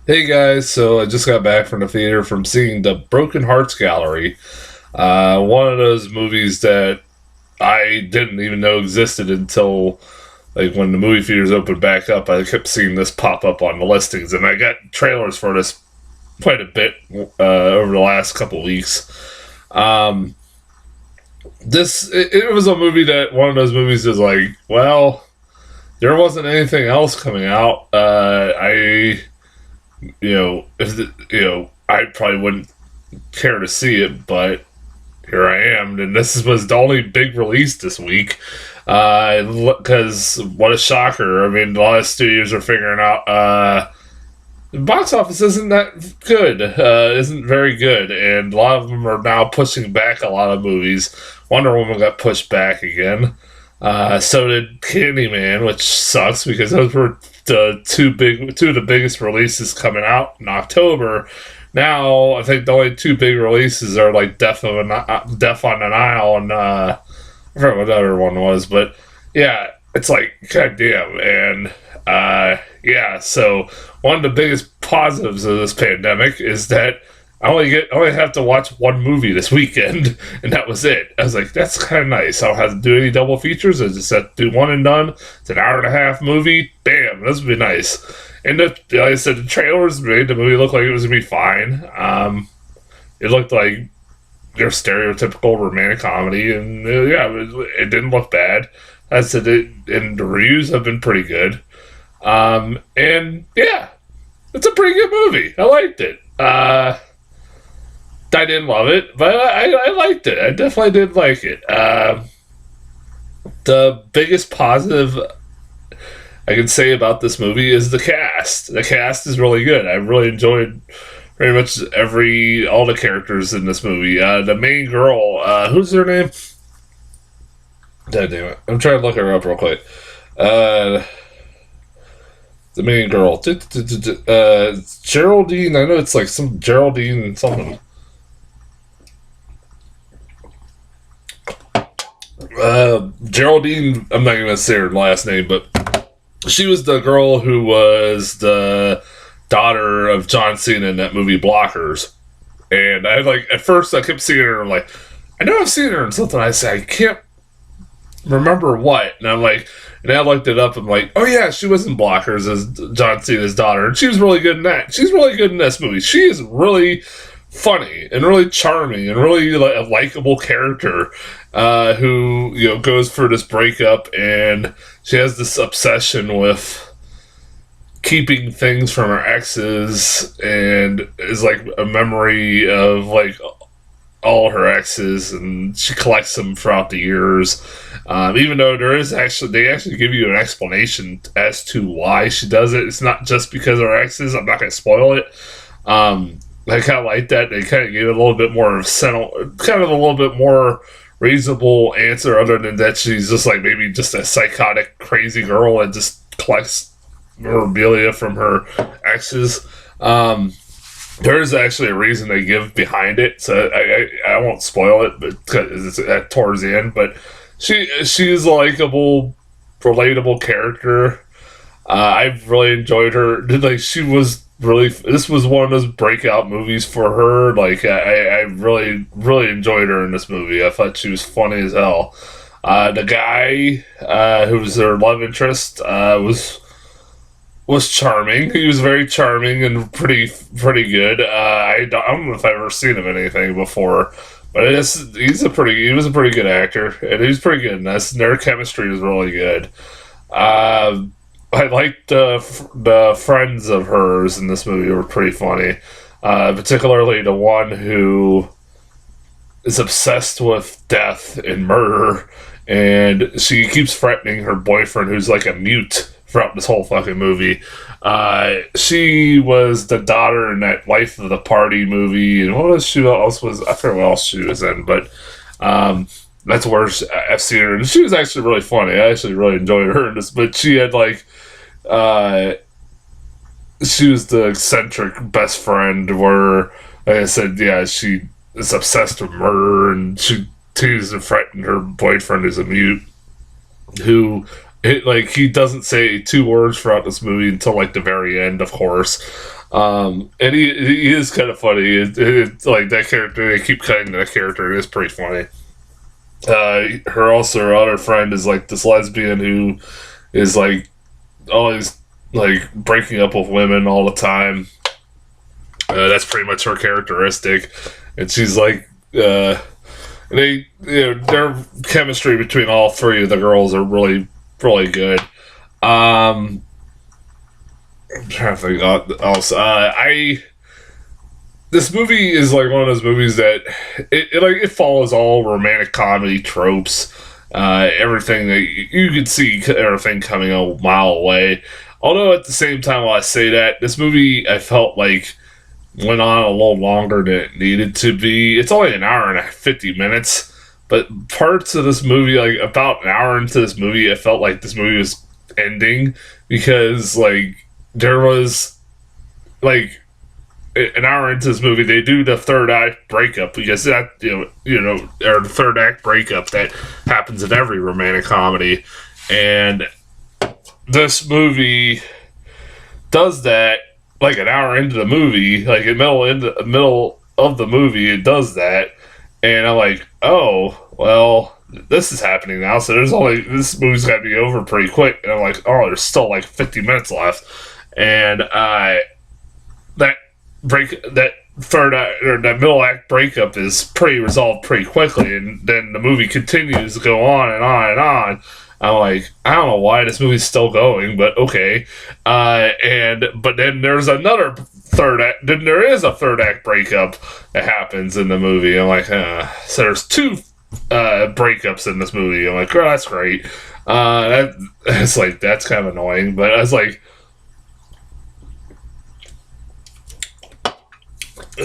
Hey guys, so I just got back from the theater from seeing the Broken Hearts Gallery. One of those movies that I didn't even know existed until like when the movie theaters opened back up. I kept seeing this pop up on the listings, and I got trailers for this quite a bit over the last couple weeks. Um, it was a movie that one of those movies is like, well, there wasn't anything else coming out. I probably wouldn't care to see it, but here I am, and was the only big release this week. Because what a shocker! I mean, a lot of studios are figuring out the box office isn't that good, isn't very good, and a lot of them are now pushing back a lot of movies. Wonder Woman got pushed back again. So did Candyman, which sucks because those were the two of the biggest releases coming out in October. Now I think the only two big releases are like Death on the Nile and I forgot what the other one was, but yeah, it's like goddamn, and yeah. So one of the biggest positives of this pandemic is that I only have to watch one movie this weekend, and that was it. I was like, that's kind of nice. I don't have to do any double features. I just have to do one and done. It's an hour and a half movie. Bam, this would be nice. And like I said, the trailers made the movie look like it was gonna be fine. It looked like your stereotypical romantic comedy, and yeah, it didn't look bad. I said it, and the reviews have been pretty good. And yeah, it's a pretty good movie. I liked it. I didn't love it, but I liked it. I definitely did like it. The biggest positive I can say about this movie is the cast. The cast is really good. I really enjoyed pretty much all the characters in this movie. The main girl, who's her name? God damn it! I'm trying to look her up real quick. Uh, the main girl, Geraldine. I know it's like some Geraldine something. Geraldine. I'm not gonna say her last name, but she was the girl who was the daughter of John Cena in that movie Blockers. And I like at first I kept seeing her like I know I've seen her in something. I say I can't remember what, and I'm like, and I looked it up. I'm like, oh yeah, she was in Blockers as John Cena's daughter, and she was really good in that. She's really good in this movie. She is really funny and really charming and really like a likable character who goes for this breakup, and she has this obsession with keeping things from her exes and is like a memory of like all her exes, and she collects them throughout the years. Even though they actually give you an explanation as to why she does it. It's not just because of her exes. I'm not going to spoil it. I kind of like that. They kind of gave it a little bit more kind of a little bit more reasonable answer, other than that she's just like maybe just a psychotic, crazy girl that just collects memorabilia from her exes. There is actually a reason they give behind it, so I won't spoil it, but it's towards the end. But she's a likable, relatable character. I've really enjoyed her. Like she was really. This was one of those breakout movies for her. Like I really really enjoyed her in this movie. I thought she was funny as hell. The guy who was her love interest was charming. He was very charming and pretty good. I don't know if I've ever seen him in anything before, but he was a pretty good actor, and he was pretty good in this. And their chemistry was really good. I liked the friends of hers in this movie were pretty funny, particularly the one who is obsessed with death and murder, and she keeps threatening her boyfriend, who's like a mute throughout this whole fucking movie. She was the daughter in that Life of the Party movie, and I forget what else she was in, but that's where I've seen her, and she was actually really funny. I actually really enjoyed her in this, but she had like, she was the eccentric best friend where, like I said, yeah, she is obsessed with murder, and she teased and threatened her boyfriend who's a mute, who like he doesn't say 2 words throughout this movie until like the very end, of course. And he is kind of funny. It's like that character. They keep cutting that character. It is pretty funny. Her other friend is like this lesbian who is like always like breaking up with women all the time. That's pretty much her characteristic, and she's like, their chemistry between all three of the girls are really, really good. I'm trying to think else. This movie is like one of those movies that it follows all romantic comedy tropes. Everything that you could see, everything coming a mile away. Although at the same time, while I say that, this movie I felt like went on a little longer than it needed to be. It's only an hour and 50 minutes, but parts of this movie, like about an hour into this movie, I felt like this movie was ending because like there was like an hour into this movie, they do the third act breakup because that or the third act breakup that happens in every romantic comedy, and this movie does that like an hour into the movie, like in the middle of the movie, it does that, and I'm like, oh well, this is happening now, so this movie's got to be over pretty quick, and I'm like, oh, there's still like 50 minutes left, and that third act, or that middle act breakup is pretty resolved pretty quickly, and then the movie continues to go on and on and on. I'm like, I don't know why this movie's still going, but okay. But then there's another third act. Then there is a third act breakup that happens in the movie. I'm like, so there's 2 breakups in this movie. I'm like, oh, that's great. It's like that's kind of annoying, but I was like,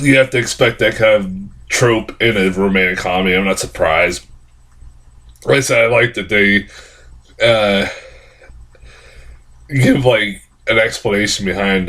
you have to expect that kind of trope in a romantic comedy. I'm not surprised. Like I said, I like that they give like an explanation behind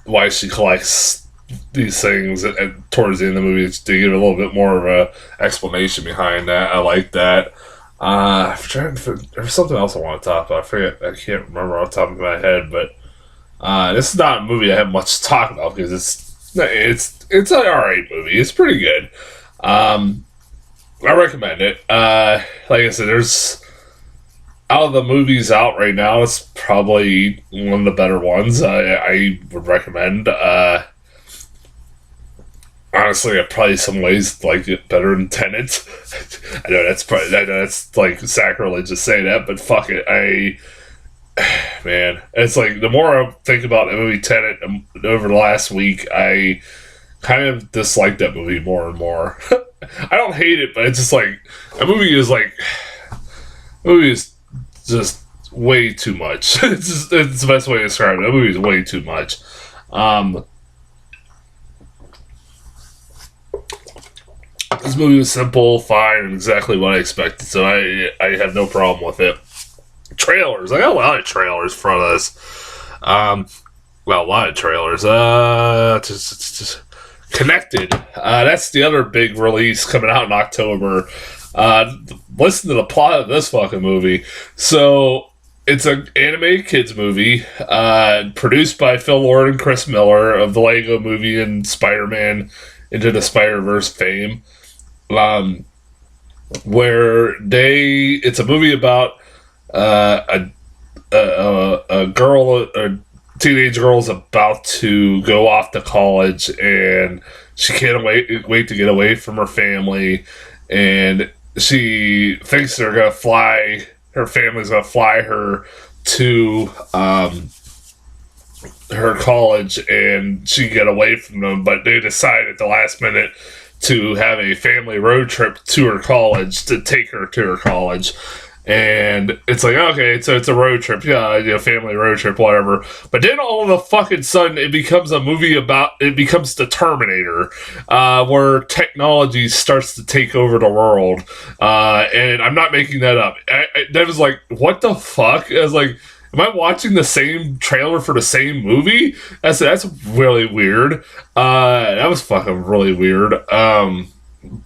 why she collects these things, and towards the end of the movie they give a little bit more of a explanation behind that. I like that. I'm trying to, there's something else I want to talk about. I forget. I can't remember off the top of my head, but this is not a movie I have much to talk about because it's an alright movie. It's pretty good. I recommend it. Like I said, there's out of the movies out right now, it's probably one of the better ones. I would recommend. Honestly, I probably some ways like it better than Tenet. I know that's like sacrilege to say that, but fuck it. Man, it's like the more I think about the movie Tenet over the last week, I kind of dislike that movie more and more. I don't hate it, but it's just like a movie is just way too much. It's the best way to describe it. That movie is way too much. This movie was simple, fine, and exactly what I expected, so I have no problem with it. Trailers. I got a lot of trailers for this. A lot of trailers. Just Connected. That's the other big release coming out in October. Listen to the plot of this fucking movie. So, it's an animated kids movie produced by Phil Lord and Chris Miller of the Lego Movie and Spider-Man Into the Spider-Verse fame. It's a movie about a girl, a teenage girl's about to go off to college, and she can't wait to get away from her family, and she thinks her family's gonna fly her to her college, and she can get away from them, but they decide at the last minute to have a family road trip to her college to take her to her college. And it's like, okay, so it's a road trip, family road trip, whatever. But then all of a fucking sudden, it becomes a movie it becomes the Terminator, where technology starts to take over the world. And I'm not making that up. That was like, what the fuck? I was like, am I watching the same trailer for the same movie? That's really weird. That was fucking really weird.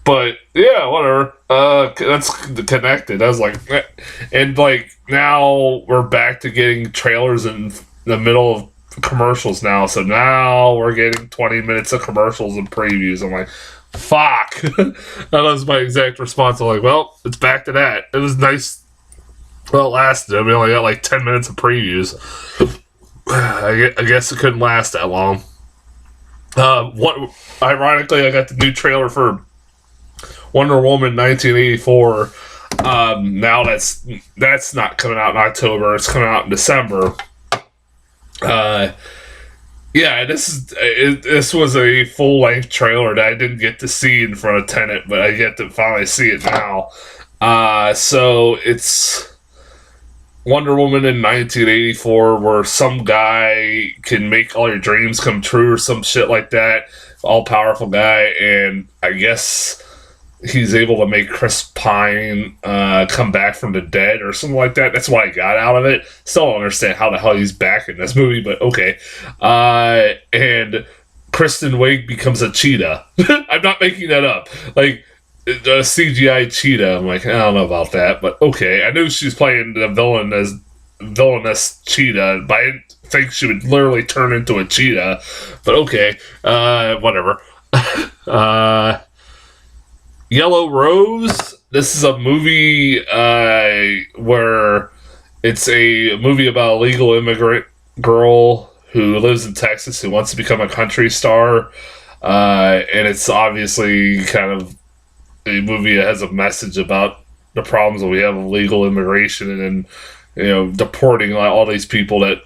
But yeah, whatever. That's connected. I was like, eh. And like now we're back to getting trailers in the middle of commercials now. So now we're getting 20 minutes of commercials and previews. I'm like, fuck. That was my exact response. I'm like, well, it's back to that. It was nice. Well, it lasted. We only got like 10 minutes of previews. I guess it couldn't last that long. Ironically, I got the new trailer for Wonder Woman 1984. Now that's not coming out in October. It's coming out in December. Yeah, this was a full length trailer that I didn't get to see in front of Tenet, but I get to finally see it now. So it's Wonder Woman in 1984, where some guy can make all your dreams come true or some shit like that. All powerful guy, and I guess he's able to make Chris Pine come back from the dead or something like that. That's what I got out of it. Still don't understand how the hell he's back in this movie, but okay. And Kristen Wiig becomes a cheetah. I'm not making that up. Like, a CGI cheetah. I'm like, I don't know about that, but okay. I knew she was playing the villainous cheetah, but I didn't think she would literally turn into a cheetah. But okay, whatever. Yellow Rose. This is a movie where it's a movie about a legal immigrant girl who lives in Texas who wants to become a country star. And it's obviously kind of a movie that has a message about the problems that we have with legal immigration and deporting all these people that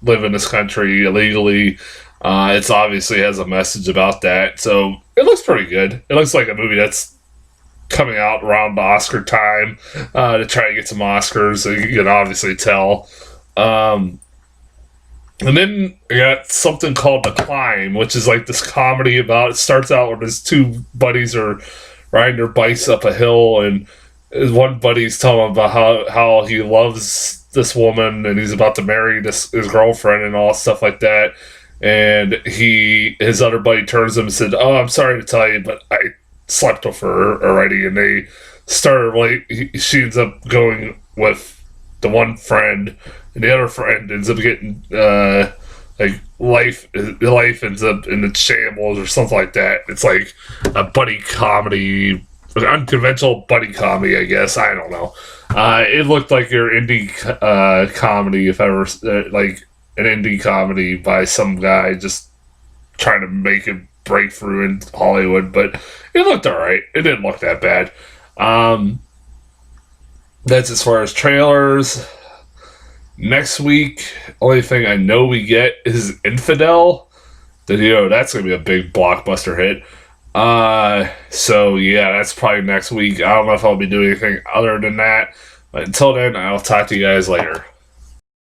live in this country illegally. It's obviously has a message about that. So it looks pretty good. It looks like a movie that's coming out around the Oscar time to try to get some Oscars. So you can obviously tell. And then I got something called The Climb, which is like this comedy about. It starts out with his two buddies are riding their bikes up a hill, and his one buddy's telling him about how he loves this woman and he's about to marry his girlfriend and all stuff like that. And his other buddy turns to him and said, "Oh, I'm sorry to tell you, but I slept with her already." And they started she ends up going with the one friend, and the other friend ends up getting life ends up in the shambles or something like that. It's like a buddy comedy, an unconventional buddy comedy, I guess. I don't know. It looked like your indie comedy, if ever like an indie comedy by some guy just trying to make a breakthrough in Hollywood, but it looked alright. It didn't look that bad. That's as far as trailers. Next week, only thing I know we get is Infidel. That's going to be a big blockbuster hit. So yeah, that's probably next week. I don't know if I'll be doing anything other than that. But until then, I'll talk to you guys later.